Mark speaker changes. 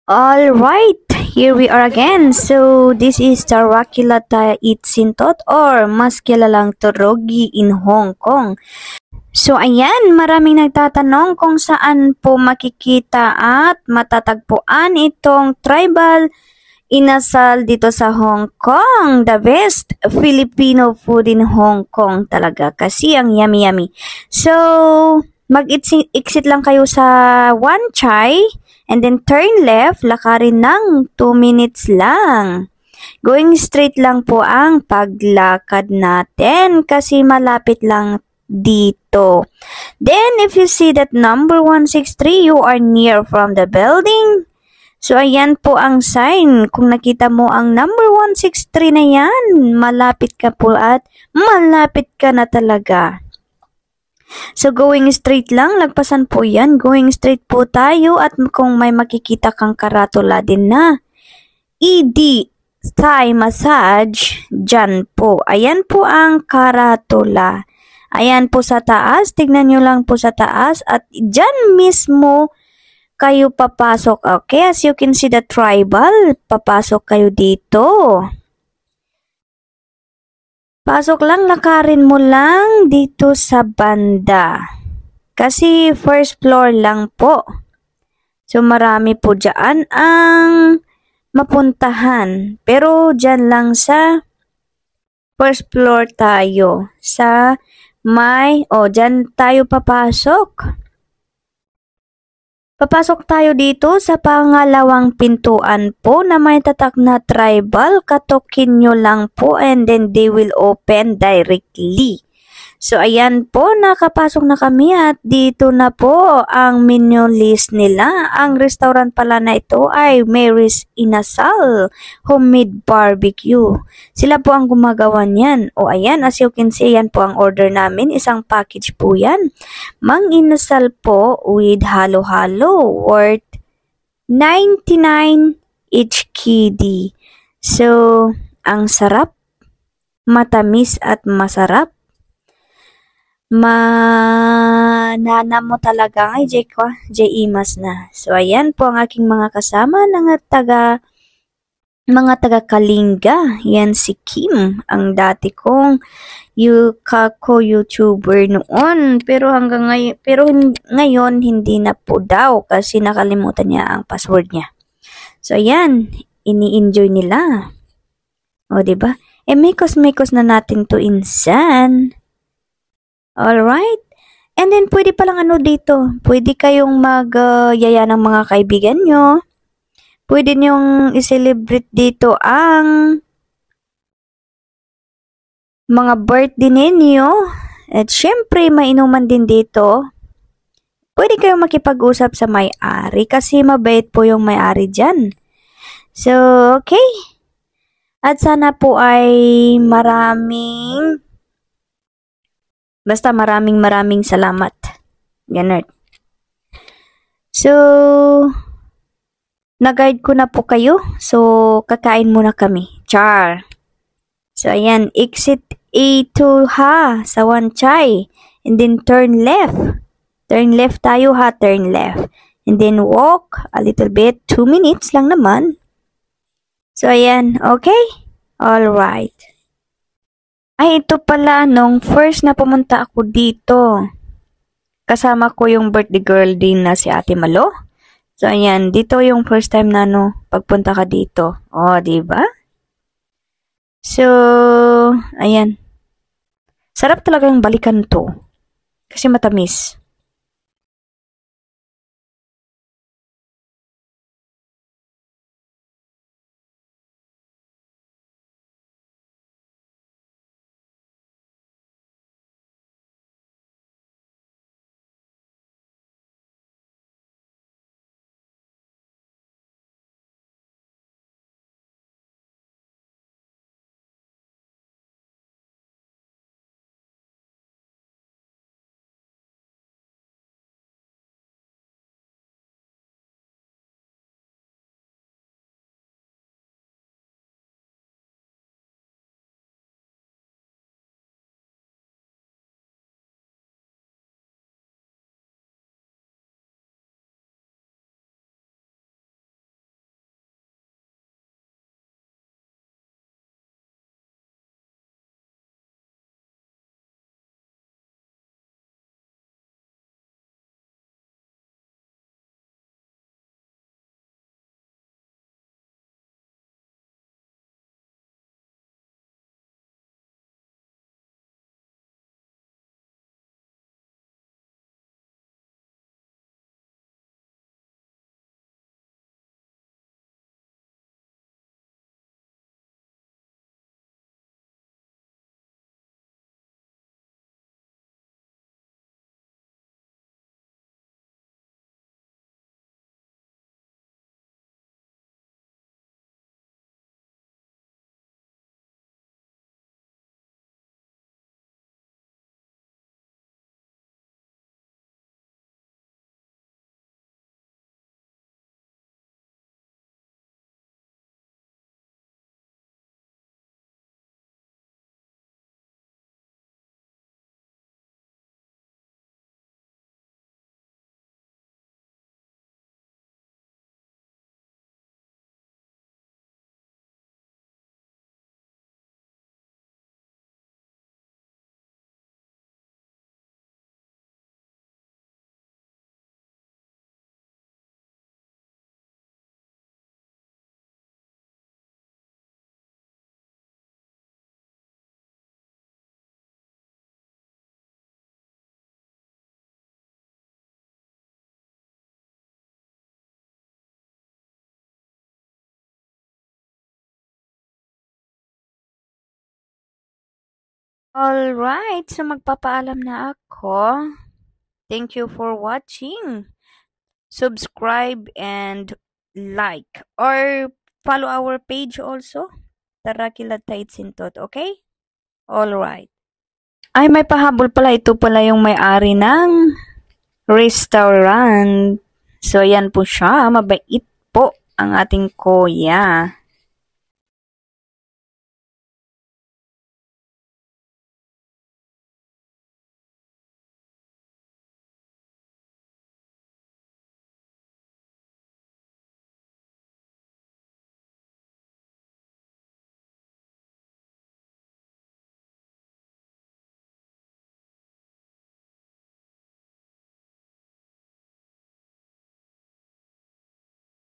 Speaker 1: All right, here we are again. So, this is Tarakilata Itsintot or mas kilalang Torogi in Hong Kong. So, ayan, maraming nagtatanong kung saan po makikita at matatagpuan itong tribal inasal dito sa Hong Kong. The best Filipino food in Hong Kong talaga kasi ang yummy-yummy. So, mag-exit lang kayo sa Wan Chai and then turn left, lakarin ng 2 minutes lang. Going straight lang po ang paglakad natin kasi malapit lang dito. Then, if you see that number 163, you are near from the building. So, ayan po ang sign. Kung nakita mo ang number 163 na yan, malapit ka po at malapit ka na talaga. So, going straight lang, lagpasan po yan. Going straight po tayo at kung may makikita kang karatula din na ED Thai Massage, dyan po. Ayan po ang karatula. Ayan po sa taas. Tignan nyo lang po sa taas at dyan mismo kayo papasok. Okay, as you can see the tribal, papasok kayo dito. Pasok lang, lakarin mo lang dito sa banda. Kasi first floor lang po. So marami po dyan ang mapuntahan. Pero dyan lang sa first floor tayo. Sa dyan tayo papasok. Papasok tayo dito sa pangalawang pintuan po na may tatak na tribal. Katokin nyo lang po and then they will open directly. So, ayan po, nakapasok na kami at dito na po ang menu list nila. Ang restaurant pala na ito ay Mary's Inasal Homemade Barbecue. Sila po ang gumagawa niyan. O ayan, as you can see, yan po ang order namin. Isang package po yan. Mang Inasal po with halo-halo worth 99 each KD. So, ang sarap, matamis at masarap. Manana mo talaga ay Imas na. So, ayan po ang aking mga kasama mga taga Kalinga. Yan si Kim, ang dati kong YouTuber noon. Pero ngayon hindi na po daw kasi nakalimutan niya ang password niya. So, ayan, ini-enjoy nila. O, diba? Mekos-mekos na natin to insan. Alright? And then, pwede palang dito. Pwede kayong magyaya ng mga kaibigan nyo. Pwede nyong i-celebrate dito ang mga birthday ninyo. At syempre, mainuman din dito. Pwede kayong makipag-usap sa may-ari kasi mabait po yung may-ari dyan. So, okay. At sana po ay maraming salamat. Ganun. So, nag-guide ko na po kayo. So, kakain muna kami. Char. So, ayan. Exit A2 ha. Sa Wan Chai. And then, turn left. Turn left tayo ha. Turn left. And then, walk a little bit. 2 minutes lang naman. So, ayan. Okay? Alright. Ay, ito pala, nung first na pumunta ako dito, kasama ko yung birthday girl din na si Ate Malo. So, ayan, dito yung first time na pagpunta ka dito. O, diba? So, ayan. Sarap talaga yung balikan to. Kasi matamis. Alright, so magpapaalam na ako. Thank you for watching. Subscribe and like or follow our page also. Tarakilata Itsintot, okay? Alright. Ay, may pahabol pala. Ito pala yung may-ari ng restaurant. So, yan po siya. Mabait po ang ating kuya.